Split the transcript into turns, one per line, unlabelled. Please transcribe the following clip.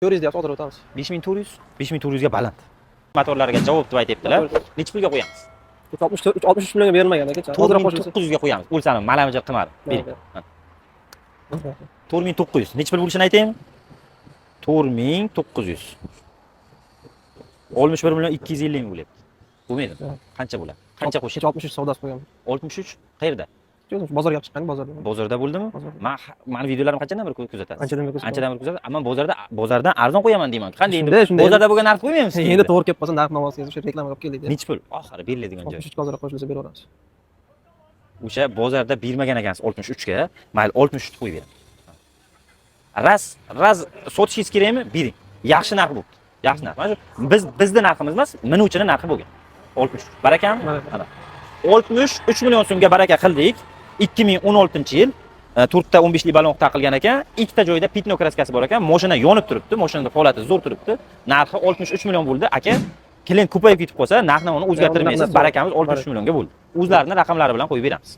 400 deyapsiz, oxirga o'tamiz.
5400, 5400 ga baland. Motorlarga javob deb aytibdilar. Necha pulga qo'yamiz?
63 millionga berilmagan aka. Hozir qo'shilsa
4900 ga qo'yamiz. O'lsani malamijar qilmadi. Bering. 4900. Necha pul bo'lishini aytaymi? 4900. 61 million 250 ming bo'lyapti. Bo'lmaydimi? Qancha bo'ladi? Qancha qo'shish?
63 savdosi qo'yamiz.
63 qayerda?
Bozorga olib chiqqan, bozorda.
Bozorda bo'ldimi? Mani videolarim qanchadan beri kuzatasiz?
Anchadan beri kuzatasiz.
Anchadan beri kuzatasiz. Ammo bozordan arzon qo'yaman deyman. Qanday endi?
Shunday.
Bozorda bo'lgan narx qo'ymaymiz.
Endi to'g'ri kelib qolsa, narx-navosiga o'sha reklama qilib keldik.
Necha pul? Oxiri beriladigan joy.
63 ga hozir qo'shilsa beraveramiz.
O'sha bozorda bermagan ekansiz 63 ga, mayli 63 qo'yib bering. Raz sotishingiz kerakmi? Bering. Yaxshi narx bo'ldi. Yaxshi narx. Mana shu bizning narximiz emas, minuvchining narxi bo'lgan. 63. Barakami? Mana. 63 million so'mga baraka qildik. 2016-yil to'rtta 15 lik balon taqilgan ekan, ikkita joyda pitno kraskasi bor ekan, mashina yonib turibdi, mashinada holati zo'r turibdi. Narxi 63 million bo'ldi. Aka, klient ko'payib ketib qolsa, narxni o'zgartirmaysiz, barakamiz 63 millionga bo'ldi. O'zlarining raqamlari bilan qo'yib beramiz.